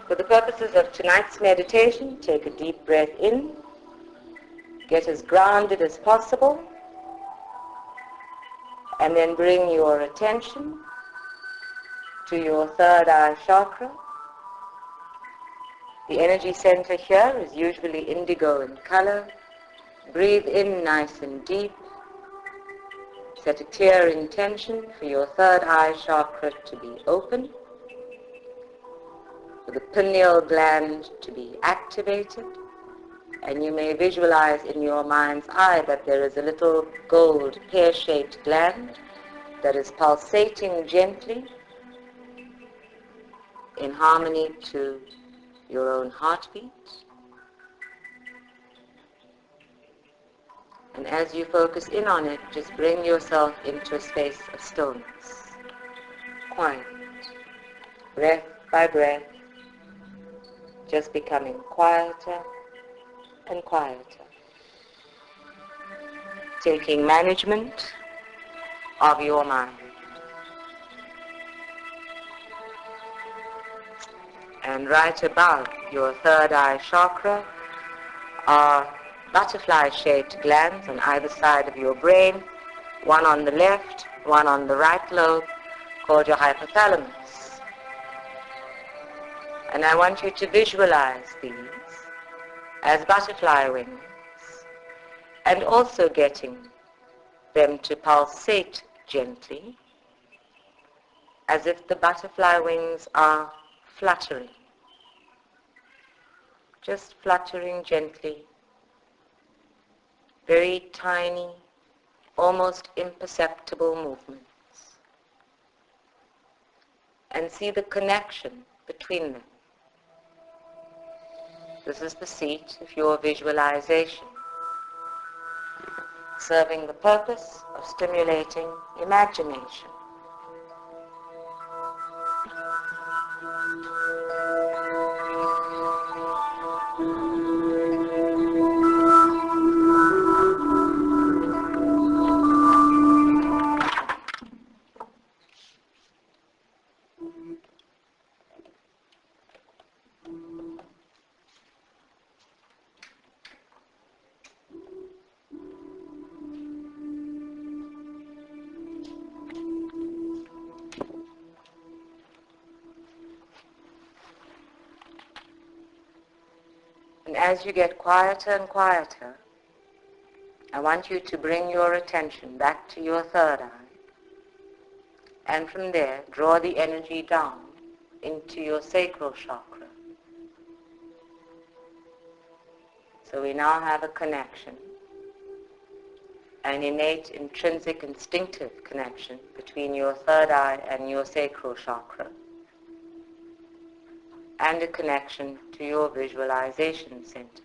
For the purposes of tonight's meditation, take a deep breath in, get as grounded as possible, and then bring your attention to your third eye chakra. The energy center here is usually indigo in color. Breathe in nice and deep. Set a clear intention for your third eye chakra to be open, for the pineal gland to be activated, and you may visualize in your mind's eye that there is a little gold pear-shaped gland that is pulsating gently in harmony to your own heartbeat. And as you focus in on it, just bring yourself into a space of stillness, quiet, breath by breath, just becoming quieter and quieter, taking management of your mind. And right above your third eye chakra are butterfly-shaped glands on either side of your brain, one on the left, one on the right lobe, called your hypothalamus. And I want you to visualize these as butterfly wings, and also getting them to pulsate gently, as if the butterfly wings are fluttering, just fluttering gently, very tiny, almost imperceptible movements. And see the connection between them. This is the seat of your visualization, serving the purpose of stimulating imagination. And as you get quieter and quieter, I want you to bring your attention back to your third eye, and from there draw the energy down into your sacral chakra. So we now have a connection, an innate, intrinsic, instinctive connection between your third eye and your sacral chakra, and a connection to your visualization center.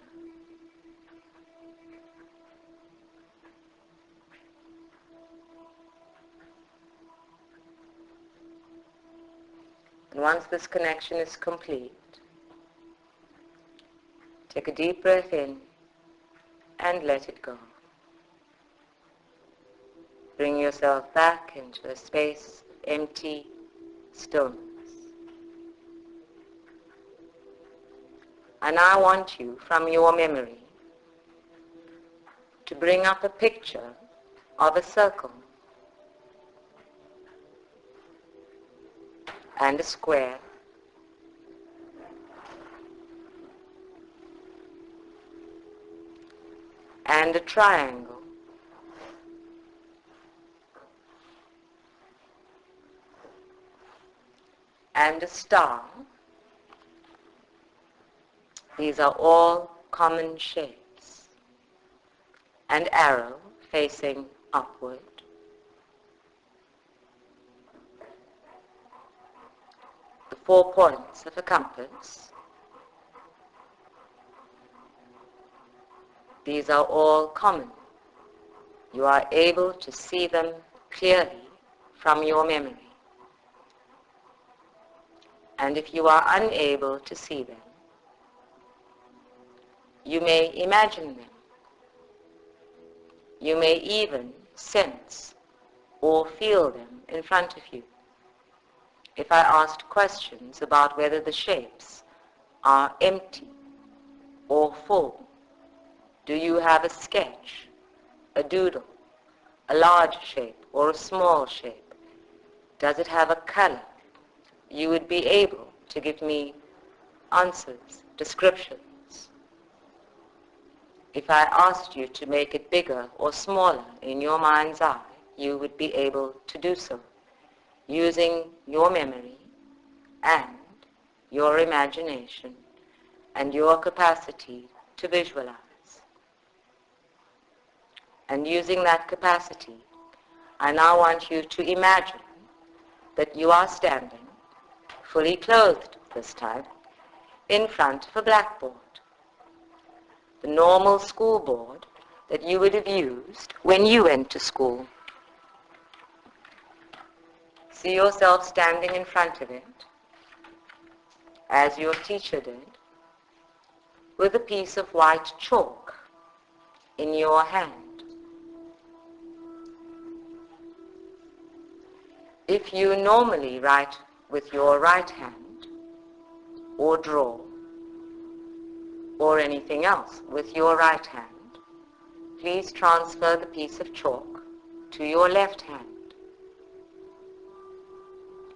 And once this connection is complete, take a deep breath in and let it go. Bring yourself back into a space of empty stillness. And I want you, from your memory, to bring up a picture of a circle and a square and a triangle and a star. These are all common shapes. An arrow facing upward. The 4 points of a compass. These are all common. You are able to see them clearly from your memory. And if you are unable to see them, you may imagine them. You may even sense or feel them in front of you. If I asked questions about whether the shapes are empty or full? Do you have a sketch, a doodle, a large shape or a small shape? Does it have a color? You would be able to give me answers, descriptions. If I asked you to make it bigger or smaller in your mind's eye, you would be able to do so, using your memory and your imagination and your capacity to visualize. And using that capacity, I now want you to imagine that you are standing, fully clothed this time, in front of a blackboard. The normal school board that you would have used when you went to school. See yourself standing in front of it, as your teacher did, with a piece of white chalk in your hand. If you normally write with your right hand, or draw, or anything else with your right hand, please transfer the piece of chalk to your left hand.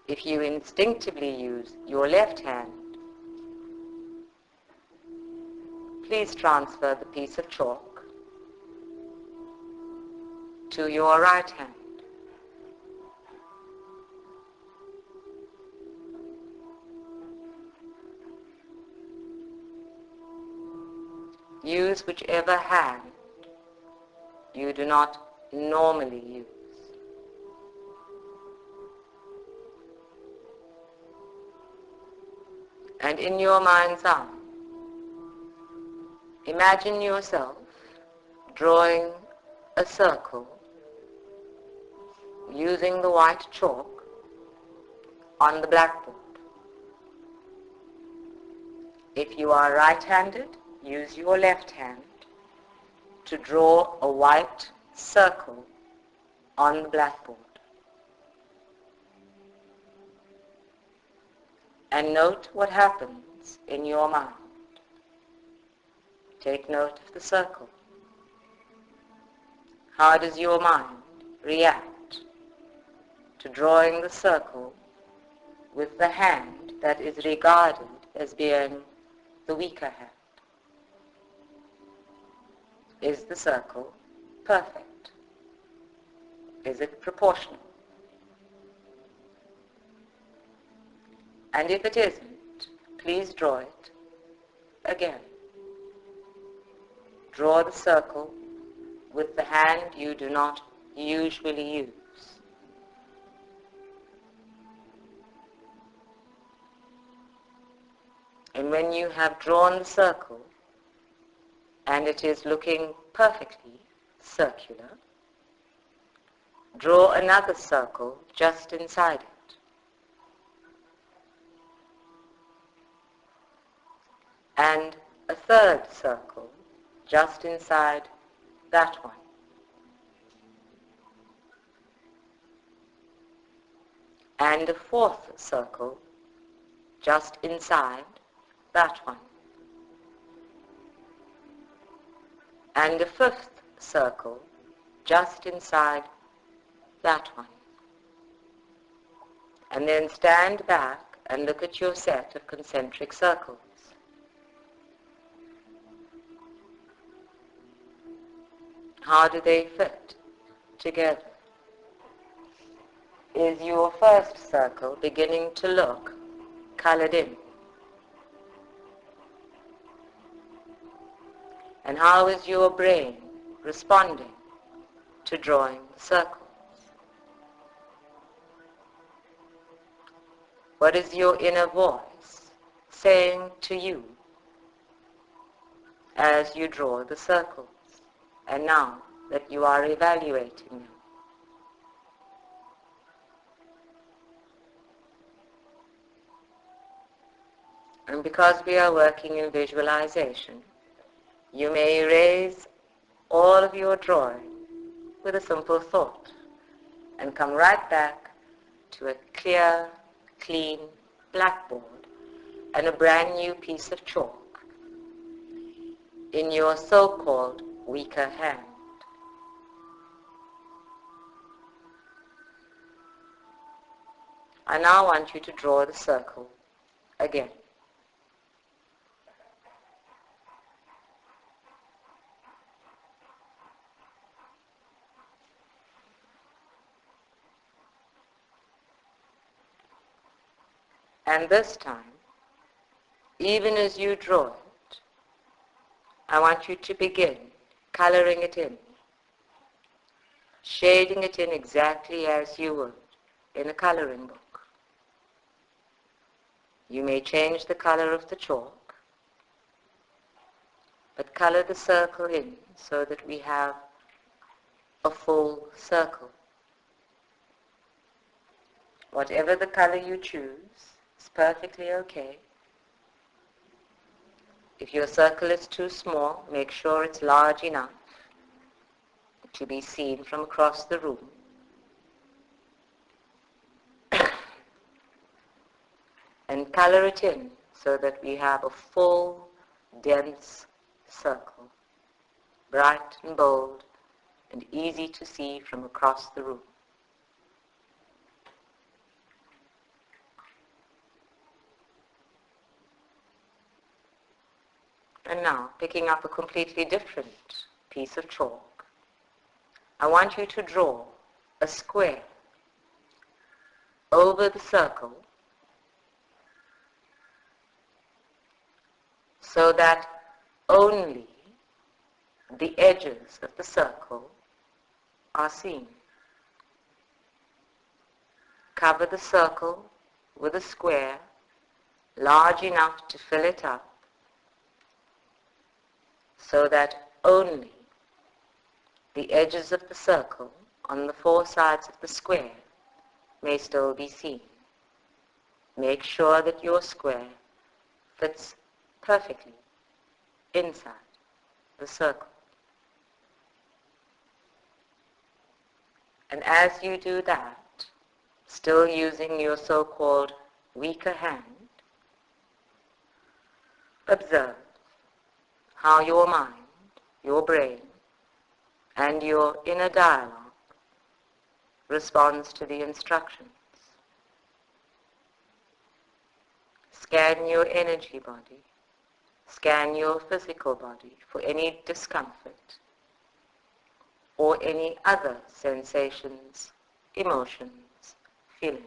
If you instinctively use your left hand, please transfer the piece of chalk to your right hand. Use whichever hand you do not normally use. And in your mind's eye, imagine yourself drawing a circle using the white chalk on the blackboard. If you are right-handed, use your left hand to draw a white circle on the blackboard. And note what happens in your mind. Take note of the circle. How does your mind react to drawing the circle with the hand that is regarded as being the weaker hand? Is the circle perfect? Is it proportional? And if it isn't, please draw it again. Draw the circle with the hand you do not usually use. And when you have drawn the circle, and it is looking perfectly circular, draw another circle just inside it. And a third circle just inside that one. And a fourth circle just inside that one. And a fifth circle just inside that one. And then stand back and look at your set of concentric circles. How do they fit together? Is your first circle beginning to look colored in? And how is your brain responding to drawing the circles? What is your inner voice saying to you as you draw the circles, and now that you are evaluating them? And because we are working in visualization, you may erase all of your drawing with a simple thought and come right back to a clear, clean blackboard and a brand new piece of chalk in your so-called weaker hand. I now want you to draw the circle again. And this time, even as you draw it, I want you to begin coloring it in, shading it in exactly as you would in a coloring book. You may change the color of the chalk, but color the circle in so that we have a full circle. Whatever the color you choose is perfectly okay. If your circle is too small, make sure it's large enough to be seen from across the room. And color it in so that we have a full, dense circle, bright and bold and easy to see from across the room. And now, picking up a completely different piece of chalk, I want you to draw a square over the circle so that only the edges of the circle are seen. Cover the circle with a square large enough to fill it up so that only the edges of the circle on the four sides of the square may still be seen. Make sure that your square fits perfectly inside the circle. And as you do that, still using your so-called weaker hand, observe how your mind, your brain, and your inner dialogue responds to the instructions. Scan your energy body, scan your physical body for any discomfort or any other sensations, emotions, feelings.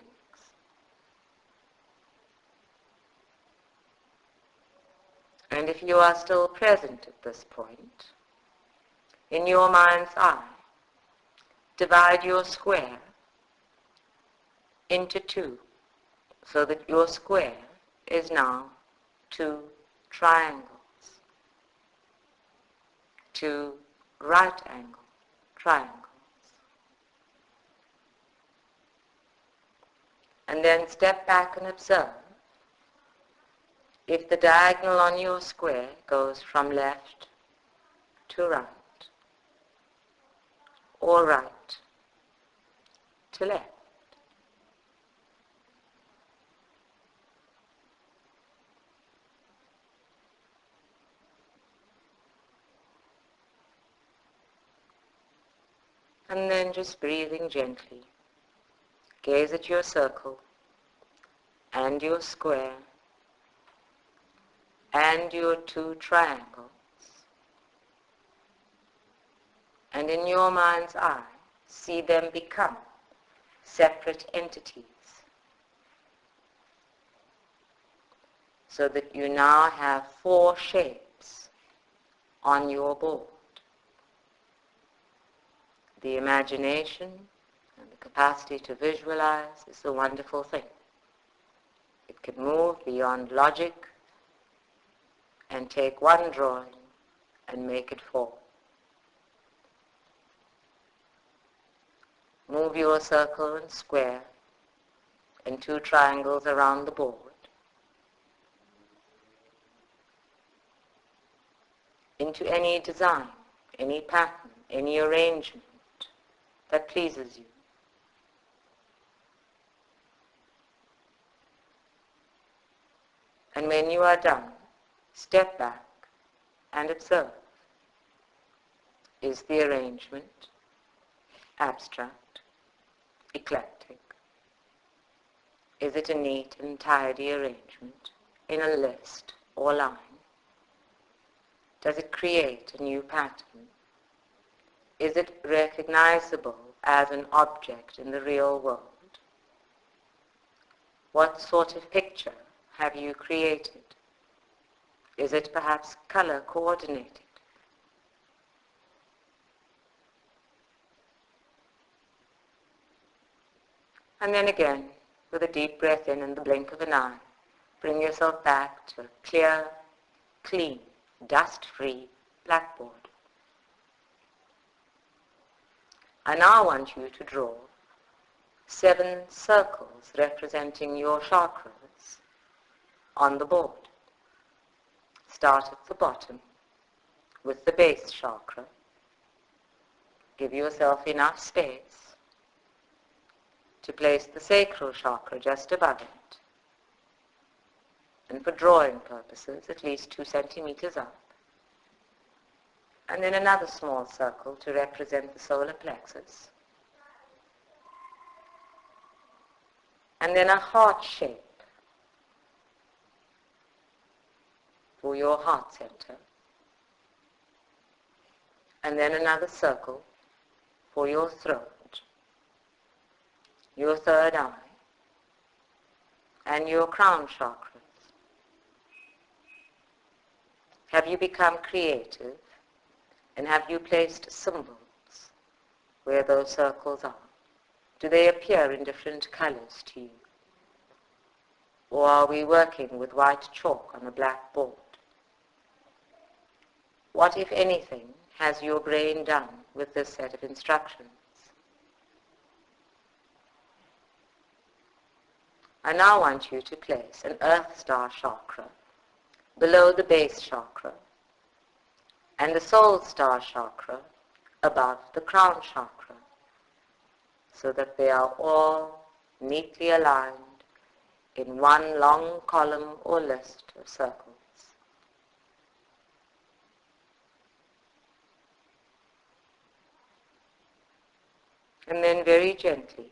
And if you are still present at this point, in your mind's eye, divide your square into two so that your square is now two triangles, two right angle triangles. And then step back and observe if the diagonal on your square goes from left to right, or right to left. And then just breathing gently, gaze at your circle and your square and your two triangles. And in your mind's eye, see them become separate entities, so that you now have four shapes on your board. The imagination and the capacity to visualize is a wonderful thing. It can move beyond logic and take one drawing and make it four. Move your circle and square and two triangles around the board into any design, any pattern, any arrangement that pleases you. And when you are done, step back and observe. Is the arrangement abstract, eclectic? Is it a neat and tidy arrangement in a list or line? Does it create a new pattern? Is it recognizable as an object in the real world? What sort of picture have you created? Is it perhaps color coordinated? And then again, with a deep breath in and the blink of an eye, bring yourself back to a clear, clean, dust-free blackboard. I now want you to draw 7 circles representing your chakras on the board. Start at the bottom with the base chakra. Give yourself enough space to place the sacral chakra just above it, and for drawing purposes at least 2 centimeters up. And then another small circle to represent the solar plexus. And then a heart shape for your heart center. And then another circle for your throat, your third eye, and your crown chakras. Have you become creative? And have you placed symbols where those circles are? Do they appear in different colors to you? Or are we working with white chalk on a black board? What, if anything, has your brain done with this set of instructions? I now want you to place an earth star chakra below the base chakra and the soul star chakra above the crown chakra, so that they are all neatly aligned in one long column or list of circles. And then very gently,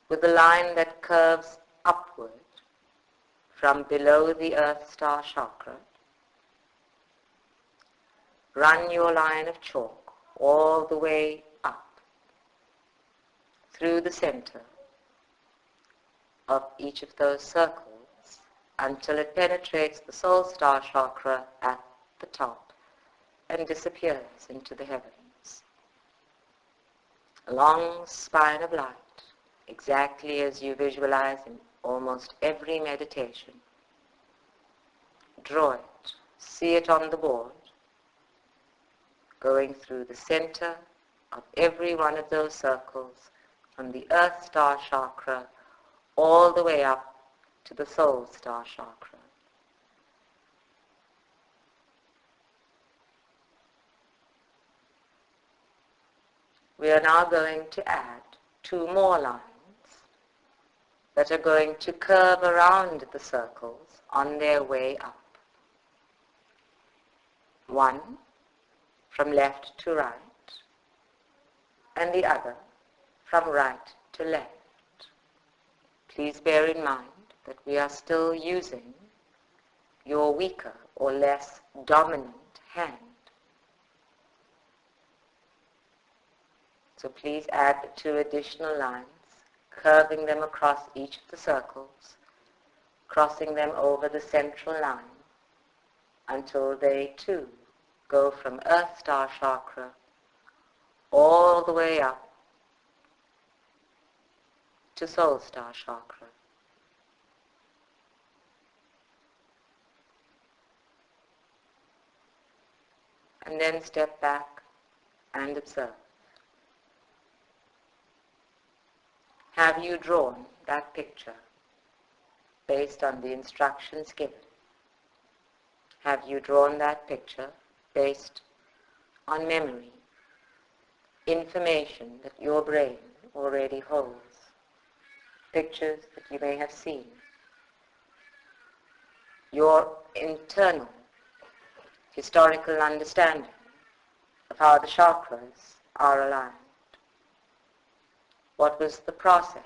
with a line that curves upward from below the earth star chakra, run your line of chalk all the way up through the center of each of those circles until it penetrates the soul star chakra at the top and disappears into the heavens. A long spine of light, exactly as you visualize in almost every meditation. Draw it, see it on the board, going through the center of every one of those circles from the earth star chakra all the way up to the soul star chakra. We are now going to add 2 more lines that are going to curve around the circles on their way up. One from left to right, and the other from right to left. Please bear in mind that we are still using your weaker or less dominant hand. So please add the 2 additional lines, curving them across each of the circles, crossing them over the central line until they too go from earth star chakra all the way up to soul star chakra. And then step back and observe. Have you drawn that picture based on the instructions given? Have you drawn that picture based on memory, information that your brain already holds, pictures that you may have seen? your internal historical understanding of how the chakras are aligned. What was the process?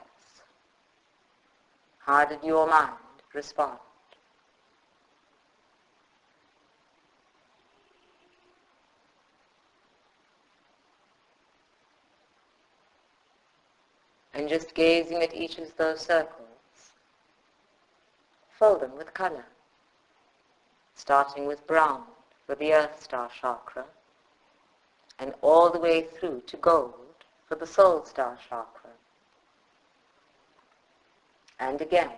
How did your mind respond? And just gazing at each of those circles, fill them with color, starting with brown for the Earth Star chakra, and all the way through to gold for the Soul Star chakra. And again,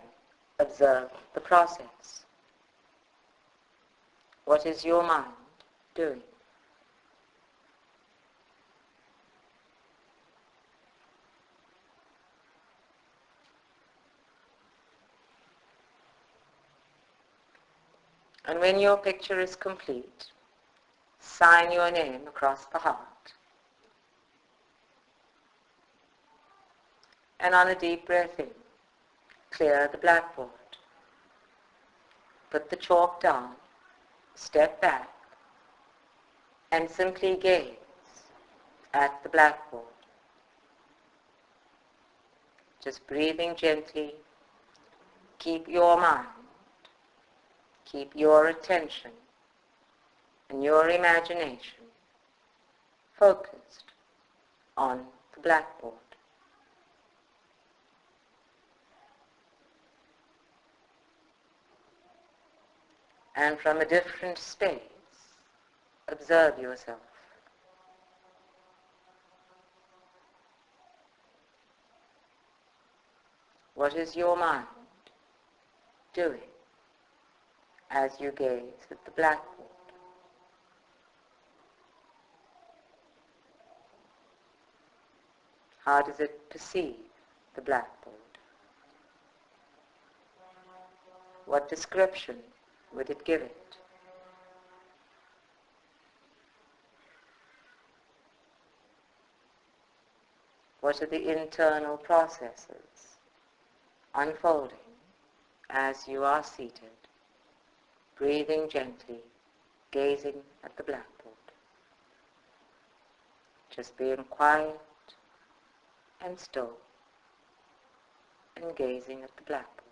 observe the process. What is your mind doing? And when your picture is complete, sign your name across the heart. And on a deep breath in, clear the blackboard. Put the chalk down, step back, and simply gaze at the blackboard. Just breathing gently, keep your mind, keep your attention and your imagination focused on the blackboard. And from a different space, observe yourself. What is your mind doing as you gaze at the blackboard? How does it perceive the blackboard? What description would it give it? What are the internal processes unfolding as you are seated, breathing gently, gazing at the blackboard? Just being quiet and still and gazing at the blackboard.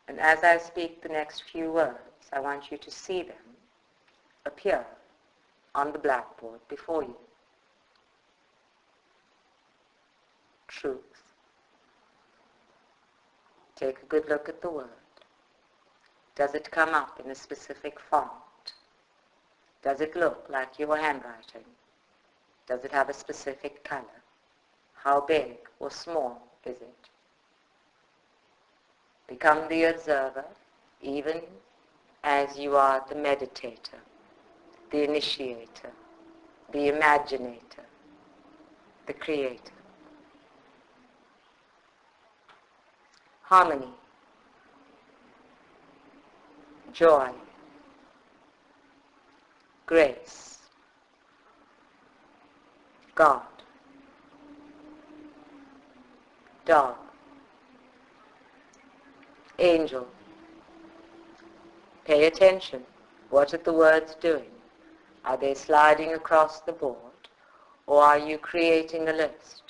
And as I speak the next few words, I want you to see them appear on the blackboard before you. Truth. Take a good look at the word. Does it come up in a specific font? Does it look like your handwriting? Does it have a specific color? How big or small is it? Become the observer, even as you are the meditator, the initiator, the imaginator, the creator. Harmony, joy, grace, God, dog, angel. Pay attention. What are the words doing? Are they sliding across the board, or are you creating a list?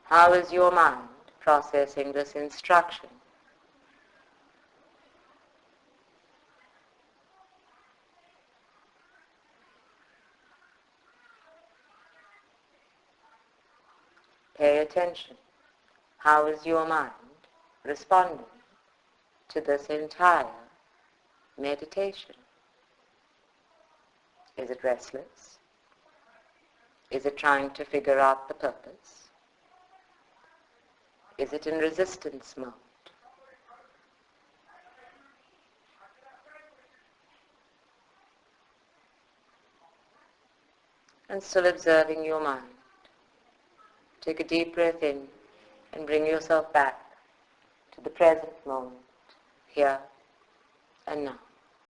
How is your mind processing this instruction? Pay attention. How is your mind responding to this entire meditation? Is it restless? Is it trying to figure out the purpose? Is it in resistance mode? And still observing your mind. Take a deep breath in and bring yourself back to the present moment, here and now.